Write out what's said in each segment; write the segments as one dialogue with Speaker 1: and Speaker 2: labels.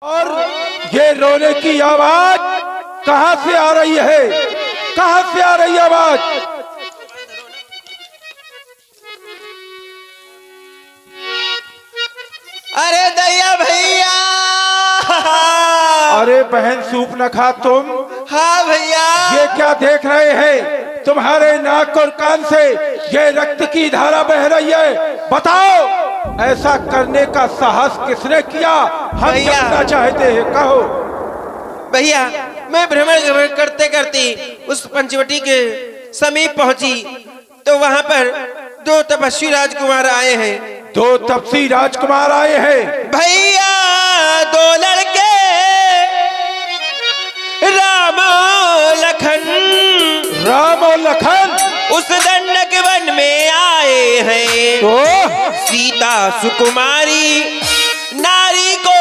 Speaker 1: और ये रोने की आवाज कहां से आ रही है? कहां से आ रही है आवाज?
Speaker 2: अरे दैया भैया।
Speaker 1: अरे बहन सूप न खा तुम।
Speaker 2: हाँ भैया।
Speaker 1: ये क्या देख रहे हैं? तुम्हारे नाक और कान से ये रक्त की धारा बह रही है। बताओ ऐसा करने का साहस किसने किया? हम जानना चाहते हैं, कहो।
Speaker 2: भैया मैं भ्रमण करते करते उस पंचवटी के समीप पहुंची तो वहां पर दो तपस्वी राजकुमार आए हैं।
Speaker 1: दो तपस्वी राजकुमार आए हैं
Speaker 2: भैया, दो लड़के राम और लखन।
Speaker 1: राम और लखन
Speaker 2: उस दंडक वन में आए हैं
Speaker 1: तो
Speaker 2: सीता सुकुमारी नारी को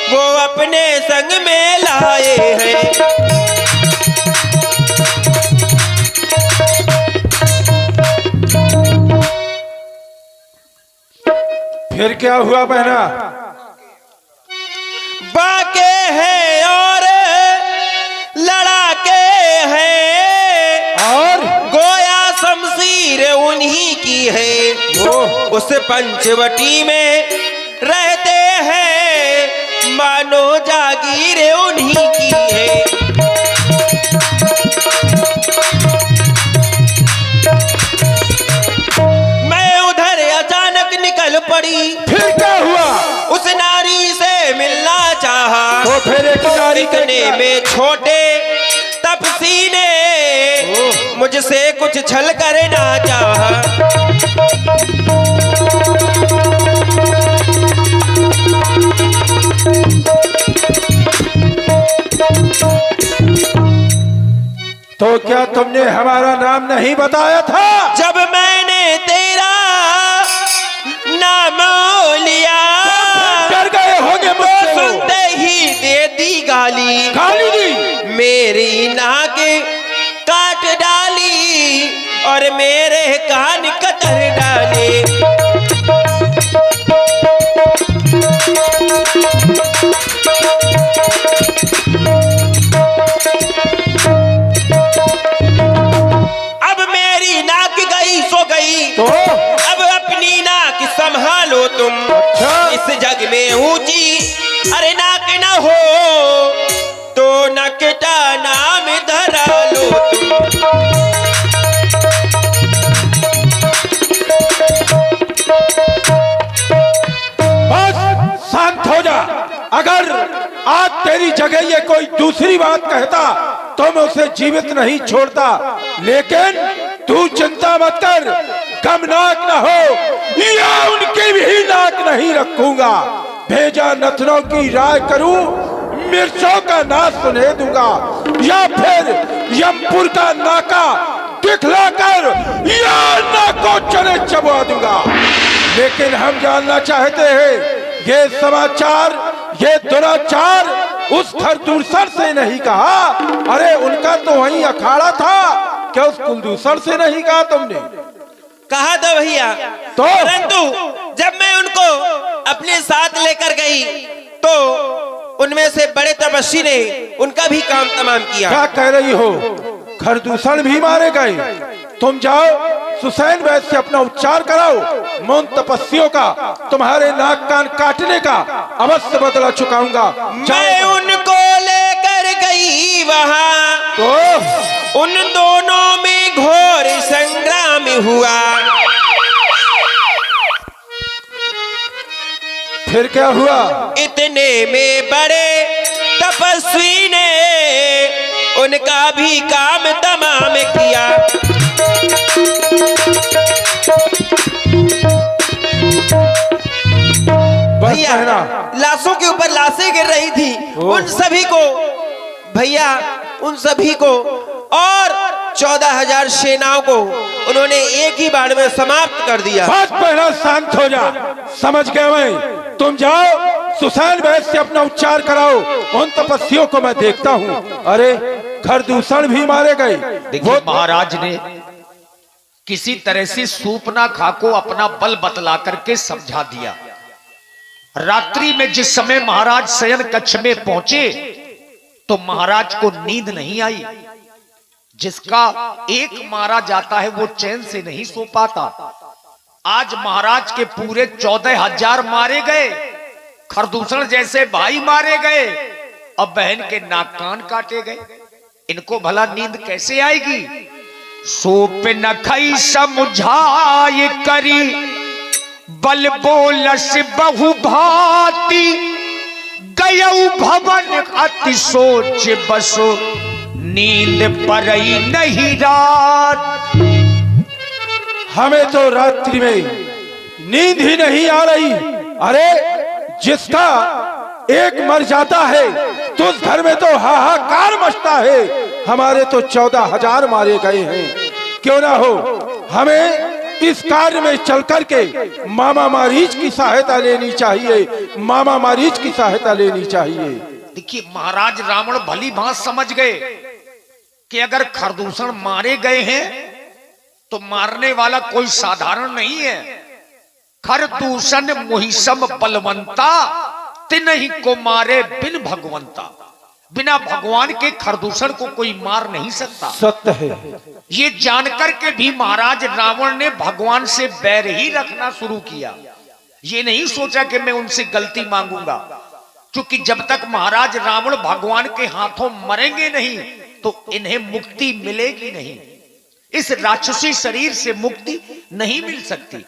Speaker 2: वो अपने संग में लाए हैं।
Speaker 1: फिर क्या हुआ बहना?
Speaker 2: बाके हैं और लड़ाके हैं
Speaker 1: और
Speaker 2: गोया शमशीर उन्हीं की है। उस पंचवटी में रहते हैं मानो जागीर उन्हीं की है। मैं उधर अचानक निकल पड़ी।
Speaker 1: फिर क्या हुआ?
Speaker 2: उस नारी से मिलना चाहा
Speaker 1: तो फिर एक नारी
Speaker 2: इतने में छोटे तपसी ने मुझसे कुछ छल करना चाहा।
Speaker 1: तो क्या तुमने हमारा नाम नहीं बताया था?
Speaker 2: जब मैंने तेरा नाम लिया
Speaker 1: डर गए होंगे
Speaker 2: तो
Speaker 1: मुझसे।
Speaker 2: सुनते ही दे दी गाली।
Speaker 1: गाली दी?
Speaker 2: मेरी नाक काट डाली और मेरे कान कतर डाले। अब मेरी नाक गई सो गई
Speaker 1: तो
Speaker 2: अब अपनी नाक संभालो तुम। इस जग में ऊंची अरे नाक न हो तो नकटा नाम धरा लो तुम।
Speaker 1: बस शांत हो जा। अगर आज तेरी जगह ये कोई दूसरी बात कहता तो मैं उसे जीवित नहीं छोड़ता, लेकिन तू चिंता मत कर, गमनाक न हो या उनकी भी नाक नहीं रखूंगा। भेजा नथनों की राय करूं, मिर्चों का नाश सुने दूंगा, या फिर यमपुर का नाका दिखलाकर या नाको चने चबा दूंगा। लेकिन हम जानना चाहते हैं ये समाचार, ये दुराचार उस खरदूषण से नहीं कहा? अरे उनका तो वही अखाड़ा था, क्या उस कुलदूषण से नहीं कहा तुमने?
Speaker 2: कहा था भैया,
Speaker 1: तो
Speaker 2: परंतु जब मैं उनको अपने साथ लेकर गई तो उनमें से बड़े तपस्वी ने उनका भी काम तमाम किया।
Speaker 1: क्या कह रही हो? खरदूषण भी मारे गए? तुम जाओ सुसैन वैद्य से अपना उपचार कराओ। मैं उन तपस्वियों का तुम्हारे नाक कान काटने का अवश्य बदला चुकाऊंगा।
Speaker 2: मैं उनको लेकर गई वहां
Speaker 1: तो
Speaker 2: उन दोनों में घोर संग्राम हुआ।
Speaker 1: फिर क्या हुआ?
Speaker 2: इतने में बड़े तपस्वी ने उनका भी काम तमाम किया। भैया लाशों के ऊपर लाशें गिर रही थी, उन सभी को भैया उन सभी को और 14,000 सेनाओं को उन्होंने एक ही बार में समाप्त कर दिया।
Speaker 1: बस पहला शांत हो जा, समझ गया मैं। तुम जाओ सुसैन वैद्य से अपना उपचार कराओ, उन तपस्वियों को मैं देखता हूँ। अरे खरदूषण भी मारे गए।
Speaker 3: देखिए महाराज ने किसी तरह से सूपना खा को अपना बल बतला करके समझा दिया। रात्रि में जिस समय महाराज शयन कक्ष में पहुंचे तो महाराज को नींद नहीं आई। जिसका एक मारा जाता है वो चैन से नहीं सो पाता। आज महाराज के पूरे 14,000 मारे गए, खरदूषण जैसे भाई मारे गए, अब बहन के नाक कान काटे गए। इनको भला नींद कैसे आएगी? सोप न खई समुझाए करी, बल बोलस बहु भांति, गयऊ भवन अति सोच बसो, नींद परई नहीं रात।
Speaker 1: हमें तो रात्रि में नींद ही नहीं आ रही। अरे जिसका एक मर जाता है तो उस घर में तो हाहाकार मचता है। हमारे तो 14,000 मारे गए हैं। क्यों ना हो, हमें इस कार्य में चल करके मामा मारीच की सहायता लेनी चाहिए। मामा मारीच की सहायता लेनी चाहिए।
Speaker 3: देखिए, महाराज रावण भली भांत समझ गए कि अगर खरदूषण मारे गए हैं तो मारने वाला कोई साधारण नहीं है। खरदूषण मोहिसम बलवंता, तिनहि को मारे बिन भगवंता। बिना भगवान के खरदूषण को कोई मार नहीं सकता।
Speaker 1: सत्य है।
Speaker 3: ये जानकर के भी महाराज रावण ने भगवान से बैर ही रखना शुरू किया। ये नहीं सोचा कि मैं उनसे गलती मांगूंगा, क्योंकि जब तक महाराज रावण भगवान के हाथों मरेंगे नहीं तो इन्हें मुक्ति मिलेगी नहीं। इस राक्षसी शरीर से मुक्ति नहीं मिल सकती।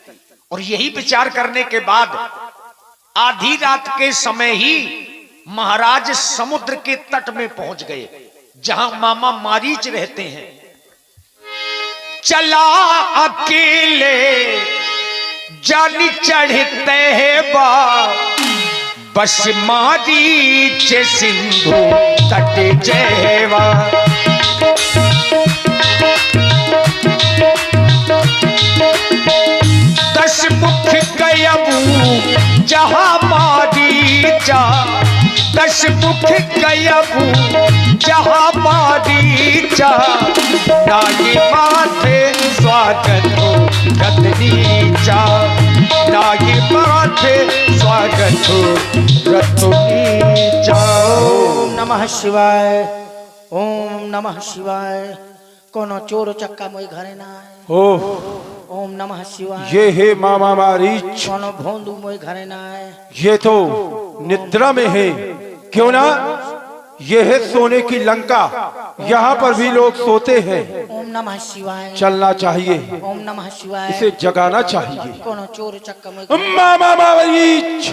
Speaker 3: और यही विचार करने के बाद आधी रात के समय ही महाराज समुद्र के तट में पहुंच गए, जहां मामा मारीच रहते हैं। चला अकेले जानी चढ़ते हैं बा, बस मारीच सिंधु तट जयवा। दस मुख गयबू जहां मारीचा, दस मुख गयबू जहां मारीचा, नागी माथे स्वागत हो रत नीचा, नागी माथे स्वागत हो रत नीचा।
Speaker 4: ओम नमः शिवाय, ओम नमः शिवाय। कोनो चोर चक्का मोई घरे ना आए। ओम नमः शिवाय।
Speaker 1: ये है मामा मारीच।
Speaker 4: कोनो भोंदू मोई घरे ना आए।
Speaker 1: ये तो निद्रा में है। क्यों ना, ये है सोने की लंका, यहाँ पर भी लोग सोते हैं।
Speaker 4: ओम नमः शिवाय।
Speaker 1: चलना चाहिए,
Speaker 4: ओम नमः शिवाय।
Speaker 1: इसे जगाना चाहिए।
Speaker 4: कोनो चोर चक्का मोई
Speaker 1: मामा मारीच,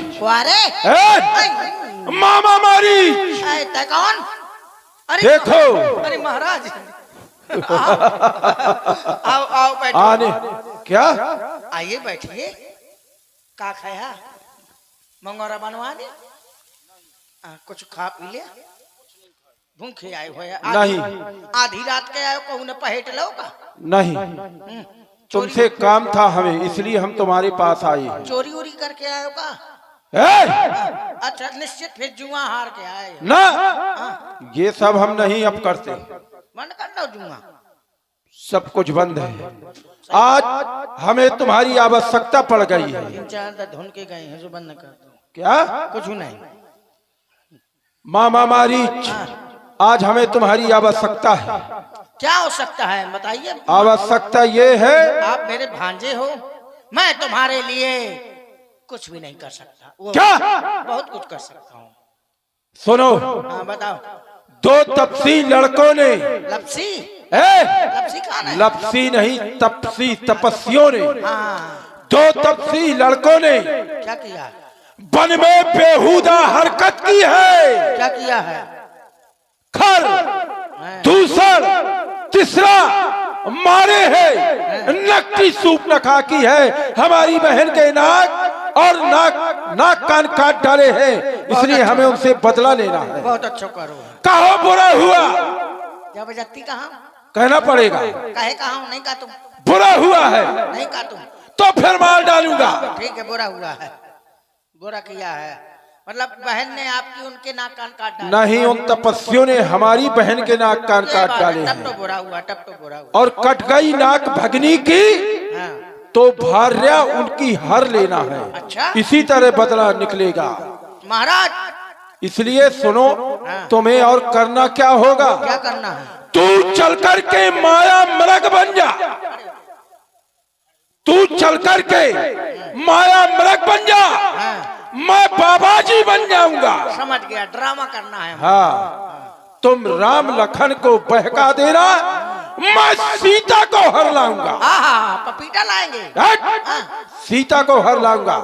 Speaker 1: मामा मारीच,
Speaker 4: तै कौन? अरे
Speaker 1: देखो।
Speaker 4: अरे महाराज, आओ आओ बैठो।
Speaker 1: आने क्या?
Speaker 4: आइए बैठिए। का खाया? मंगोरा बनवा दे। कुछ खा पी लिया? भूखे आए हो या?
Speaker 1: नहीं।
Speaker 4: आधी रात के आए, कहूँ ने पहेट लो का?
Speaker 1: नहीं, तुमसे काम था हमें, इसलिए हम तुम्हारे पास आए।
Speaker 4: चोरी उरी करके आए का? अच्छा, निश्चित फिर जुआ हार के आए
Speaker 1: ना, ये सब हम नहीं अब करते।
Speaker 4: बंद कर दो जुआ।
Speaker 1: सब कुछ बंद है। आज हमें तुम्हारी आवश्यकता पड़ गई है।
Speaker 4: 3-4 धुन के गए हैं, जो बंद कर दो।
Speaker 1: क्या?
Speaker 4: कुछ नहीं।
Speaker 1: मामा मारीच, आज हमें तुम्हारी आवश्यकता है।
Speaker 4: क्या हो सकता है बताइए।
Speaker 1: आवश्यकता ये है,
Speaker 4: आप मेरे भांजे हो, मैं तुम्हारे लिए कुछ भी नहीं कर सकता। वो
Speaker 1: क्या?
Speaker 4: बहुत कुछ कर सकता हूँ।
Speaker 1: सुनो।
Speaker 4: हाँ बताओ।
Speaker 1: 2 तपसी लड़कों ने,
Speaker 4: लपसी?
Speaker 1: लपसी
Speaker 4: कौन है?
Speaker 1: लपसी नहीं, तपसी तपस्वियों ने,
Speaker 4: हाँ।
Speaker 1: 2 तपसी लड़कों ने
Speaker 4: क्या किया?
Speaker 1: वन में बेहुदा हरकत की है।
Speaker 4: क्या किया है?
Speaker 1: खर, दूसर, तीसरा मारे है। नकटी सूप नखा की है। हमारी बहन के नाक और नाक कान काट डाले हैं। इसलिए हमें उनसे बदला लेना है।
Speaker 4: बहुत अच्छा करो।
Speaker 1: कहो बुरा हुआ?
Speaker 4: जबरदस्ती कहा?
Speaker 1: कहना पड़ेगा।
Speaker 4: कहे कहा? नहीं कहा तुम।
Speaker 1: बुरा हुआ है
Speaker 4: नहीं कहा तुम।
Speaker 1: तो फिर मार डालूंगा।
Speaker 4: ठीक है, बुरा हुआ है। बुरा किया है मतलब बहन ने आपकी उनके नाक कान काट डाले?
Speaker 1: नहीं, उन तपस्वियों ने हमारी बहन के नाक कान काट डाले
Speaker 4: तब
Speaker 1: हैं।
Speaker 4: तो बुरा हुआ, तब तो बुरा हुआ।
Speaker 1: और कट गई नाक भगनी की
Speaker 4: हाँ।
Speaker 1: तो भार्या उनकी हर लेना है।
Speaker 4: अच्छा।
Speaker 1: इसी तरह बदला निकलेगा।
Speaker 4: महाराज
Speaker 1: इसलिए सुनो,
Speaker 4: हाँ।
Speaker 1: तुम्हें और करना क्या होगा?
Speaker 4: क्या करना है?
Speaker 1: तू चल कर के माया मृग बन जा। तू चल कर के माया मृग बन जा।
Speaker 4: हाँ।
Speaker 1: मैं बाबा जी बन जाऊंगा।
Speaker 4: समझ गया, ड्रामा करना है।
Speaker 1: हाँ, तुम राम लखन को बहका देना, मैं सीता को हर लाऊंगा।
Speaker 4: हाँ, पपीता लाएंगे।
Speaker 1: हट! सीता को हर लाऊंगा।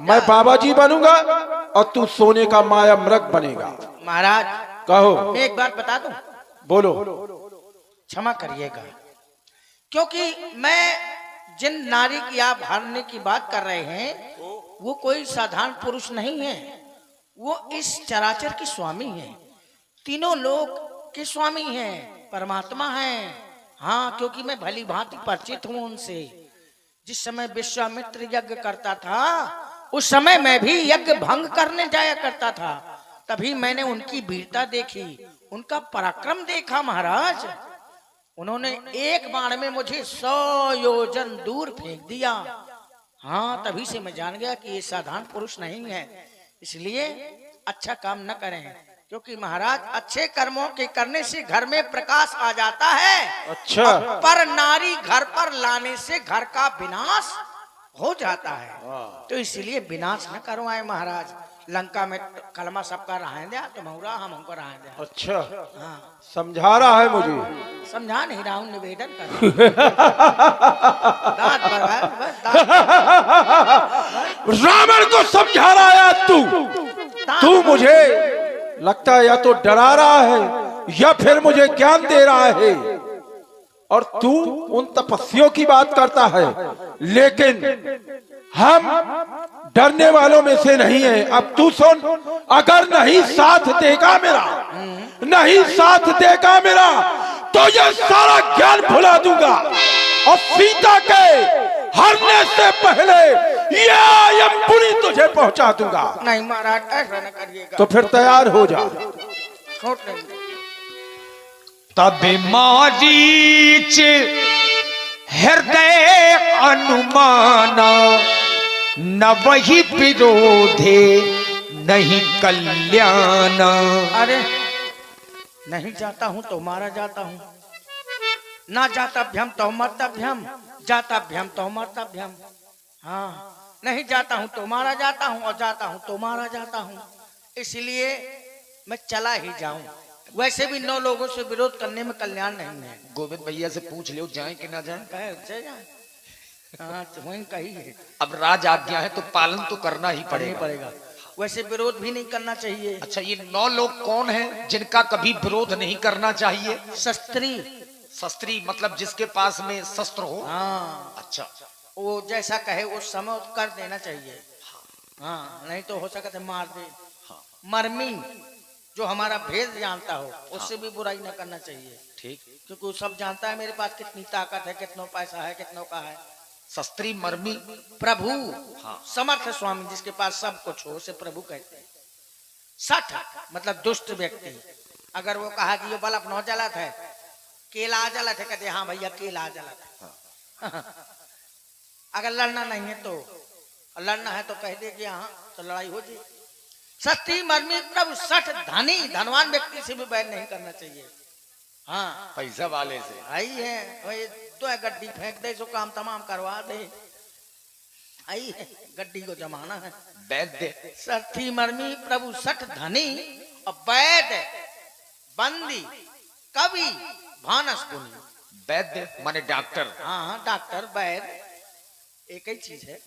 Speaker 1: मैं बाबा जी बनूंगा और तू सोने का माया मृग बनेगा।
Speaker 4: महाराज
Speaker 1: कहो।
Speaker 4: मैं एक बात बता दूं,
Speaker 1: बोलो।
Speaker 4: क्षमा करिएगा, क्योंकि मैं जिन नारी की आप हरने की बात कर रहे हैं वो कोई साधारण पुरुष नहीं है, वो इस चराचर की स्वामी है, तीनों लोक के स्वामी हैं, परमात्मा हैं। हाँ, क्योंकि मैं भली भांति परिचित हूं उनसे। जिस समय विश्वामित्र यज्ञ करता था उस समय मैं भी यज्ञ भंग करने जाया करता था, तभी मैंने उनकी वीरता देखी, उनका पराक्रम देखा। महाराज, उन्होंने एक बाण में मुझे 100 योजन दूर फेंक दिया। हाँ, तभी से मैं जान गया कि ये साधारण पुरुष नहीं है। इसलिए अच्छा काम न करें, क्योंकि महाराज अच्छे कर्मों के करने से घर में प्रकाश आ जाता है।
Speaker 1: अच्छा।
Speaker 4: पर नारी घर पर लाने से घर का विनाश हो जाता है। तो इसलिए विनाश न करवाए महाराज। लंका में कलमा सबका रहा दिया, तुम हमको रहा दिया।
Speaker 1: अच्छा,
Speaker 4: हाँ,
Speaker 1: समझा रहा है मुझे।
Speaker 4: समझा नहीं रहा हूं, निवेदन कर। दांत भरवाए, बस दांत।
Speaker 1: रावण को समझा रहा है तू मुझे लगता है या तो डरा रहा है या फिर मुझे ज्ञान दे रहा है। और तू उन तपस्वियों की बात करता है, लेकिन हम डरने वालों में से नहीं है। अब तू सुन, अगर नहीं साथ देगा मेरा, नहीं साथ देगा मेरा, तो ये सारा ज्ञान भुला दूंगा और सीता के हरने से पहले ये यमपुरी तुझे पहुंचा दूंगा।
Speaker 4: नहीं महाराज, ऐसा न करिएगा।
Speaker 1: तो फिर तैयार हो जा।
Speaker 4: छोड़ नहीं।
Speaker 3: तब मारीच हृदय अनुमाना, न वही विरोधे नहीं कल्याण।
Speaker 4: अरे नहीं जाता हूं तो मारा जाता हूं, ना जाताभ्यम तो मर्तभ्यम, जाताभ्यम तो मर्तभ्यम। हाँ, नहीं जाता हूं तो मारा जाता हूं और जाता हूं तो मारा जाता हूं। इसलिए मैं चला ही जाऊं। वैसे भी 9 लोगों से विरोध करने में कल्याण नहीं है।
Speaker 3: गोविंद भैया से पूछ लो जाए कि ना जाए।
Speaker 4: हाँ, तो वही कही है।
Speaker 3: अब राज आज्ञा है तो पालन तो करना ही पड़ेगा।
Speaker 4: वैसे विरोध भी नहीं करना चाहिए।
Speaker 3: अच्छा, ये 9 लोग कौन हैं जिनका कभी विरोध नहीं करना चाहिए?
Speaker 4: शस्त्री।
Speaker 3: शस्त्री मतलब जिसके पास में शस्त्र हो।
Speaker 4: हाँ,
Speaker 3: अच्छा,
Speaker 4: वो जैसा कहे उस समय कर देना चाहिए। हाँ, नहीं तो हो सकता है मार दे। मर्मी जो हमारा भेद जानता हो उससे भी बुराई न करना चाहिए।
Speaker 3: ठीक,
Speaker 4: क्योंकि वो सब जानता है मेरे पास कितनी ताकत है, कितना पैसा है, कितनों का है।
Speaker 3: शस्त्री मर्मी
Speaker 4: प्रभु।
Speaker 3: हाँ।
Speaker 4: समर्थ स्वामी, जिसके पास सब कुछ हो उसे प्रभु कहते हैं। सठ मतलब दुष्ट व्यक्ति। अगर वो कहा कि ये बल्ब न जलत है, केला जलत है, कहते हाँ भैया केला जलत है। अगर लड़ना नहीं है तो, लड़ना है तो कह दे कि हाँ, तो लड़ाई हो जाए। सस्ती मर्मी प्रभु सठ धनी, धनवान व्यक्ति से भी बैर नहीं करना चाहिए। हाँ,
Speaker 3: पैसा वाले से
Speaker 4: आई है वही तो है, गड्डी फेंक दे सो काम तमाम करवा दे। आई है, गड्डी को जमाना है।
Speaker 3: वैद्य
Speaker 4: सठी मर्मी प्रभु सठ धनी और वैद्य बंदी कवि भानस गुनी।
Speaker 3: वैद्य माने डॉक्टर।
Speaker 4: हाँ, डॉक्टर वैद्य एक ही चीज है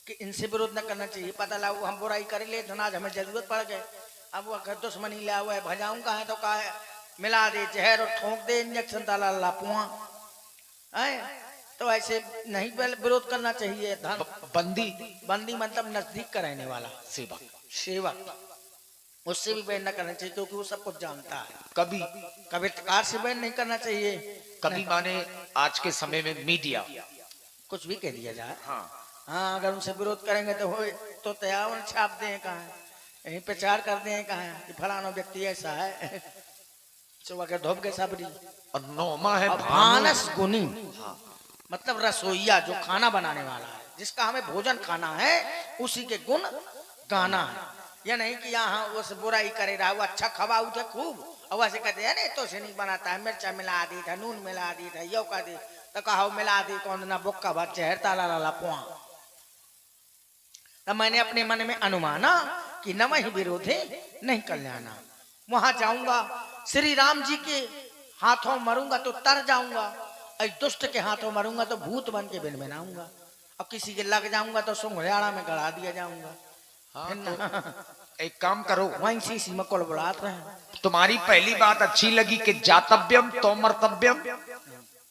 Speaker 4: कि इनसे विरोध न करना चाहिए। पता लगा हम बुराई कर ले तो आज हमें जरूरत पड़ गए, अब वो अगर दुश्मनी ले हुआ है, भजाऊं का है तो का है, मिला दे जहर और ठोक दे इंजेक्शन डाला लापुआ। तो ऐसे नहीं विरोध करना चाहिए।
Speaker 3: बंदी
Speaker 4: बंदी मतलब नजदीक का रहने वाला,
Speaker 3: सेवक।
Speaker 4: सेवक, उससे भी बैन न करना चाहिए क्योंकि वो सब कुछ जानता है।
Speaker 3: कभी
Speaker 4: कवित्रकार से बैन नहीं करना चाहिए।
Speaker 3: कभी माने आज के समय में मीडिया
Speaker 4: कुछ भी कह दिया जाए।
Speaker 3: हाँ,
Speaker 4: हाँ, अगर उनसे विरोध करेंगे तो हो तो तैयार छाप दें कहाँ, यही प्रचार कर दें कहाँ कि फलाना व्यक्ति ऐसा है। सुबह के धोप के सबरी
Speaker 3: और नौमा है
Speaker 4: भानस गुनी। मतलब रसोईया जो खाना बनाने वाला है, जिसका हमें भोजन खाना है, उसी के गुण गाना है। यह नहीं कि यहाँ उस बुराई करे रहा, वो अच्छा खवाऊ थे खूब और वैसे कहते हैं तो से नहीं बनाता है, मिर्चा मिला दी था, नून मिला दी था, यो का दी तो कहा मिला दी कौन ना बुक्का बच्चे है ताला लाला पुआ। तब मैंने अपने मन में अनुमाना कि न वही विरोधे नहीं कल्याणा। वहां जाऊंगा श्री राम जी के हाथों मरूंगा तो तर जाऊंगा, और दुष्ट के हाथों मरूंगा तो भूत बन के बिन बनाऊंगा, और किसी के लग जाऊंगा तो सुंघड़ियाड़ा में गड़ा दिया जाऊंगा।
Speaker 3: एक काम करो,
Speaker 4: वहीं सी में कुलबुलात रहे।
Speaker 3: तुम्हारी पहली बात अच्छी लगी कि जातव्यम तो मर्तव्यम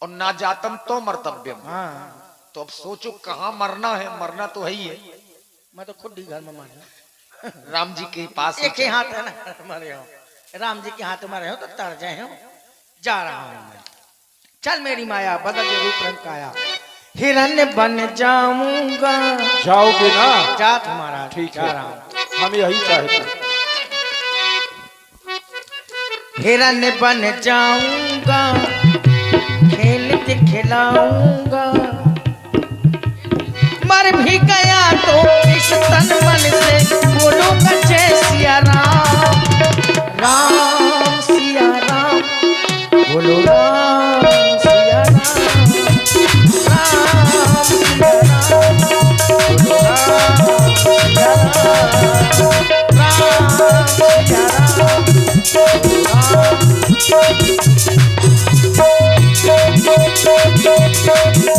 Speaker 3: और ना जातम तो मर्तव्यम।
Speaker 4: हाँ
Speaker 3: तो अब सोचो कहाँ मरना है, मरना तो है ही है।
Speaker 4: मैं तो खुद ही घर में मारा,
Speaker 3: राम जी के पास
Speaker 4: एक ही हाथ है ना मरे हो, राम जी के हाथ में रहे हो तो तर जाए हो। जा रहा हूं मैं, चल मेरी माया बदल के रूप रंग काया, हिरण्य बन जाऊंगा।
Speaker 1: जाओगे ना?
Speaker 4: जा तुम्हारा
Speaker 1: ठीक
Speaker 4: जा
Speaker 1: है,
Speaker 4: रहा हूं।
Speaker 1: हम यही चाहते।
Speaker 4: हिरण्य बन जाऊंगा, खेल के खिलाऊंगा, मर भी गया तो इस तन मन से बोलूंगा जय सिया राम, राम सिया राम, बोलो राम सिया राम, राम सिया राम, बोलो राम सिया राम, राम सिया राम,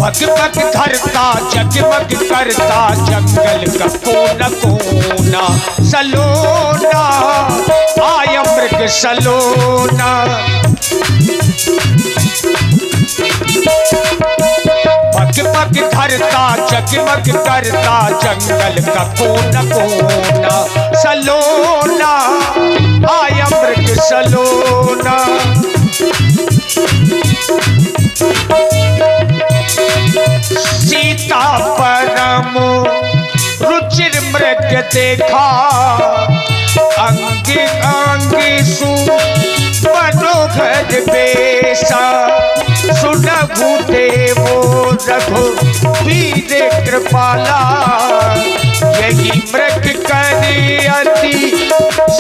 Speaker 3: पग पग धरता जगमग करता जंगल का कोना कोना, सलोना आया मृग सलोना। पग पग धरता जगमग करता जंगल का कोना कोना, सलोना आया मृग सलोना। सीता परम रुचिर मृग देखा, अंग अंग सु मनोहर बेसा, सुनभु देवो रघुवीर कृपाला, यही मृग करे अति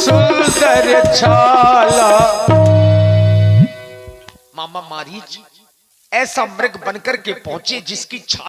Speaker 3: सुंदर छाला। मामा मारीच ऐसा मृग बनकर के पहुंचे जिसकी छाल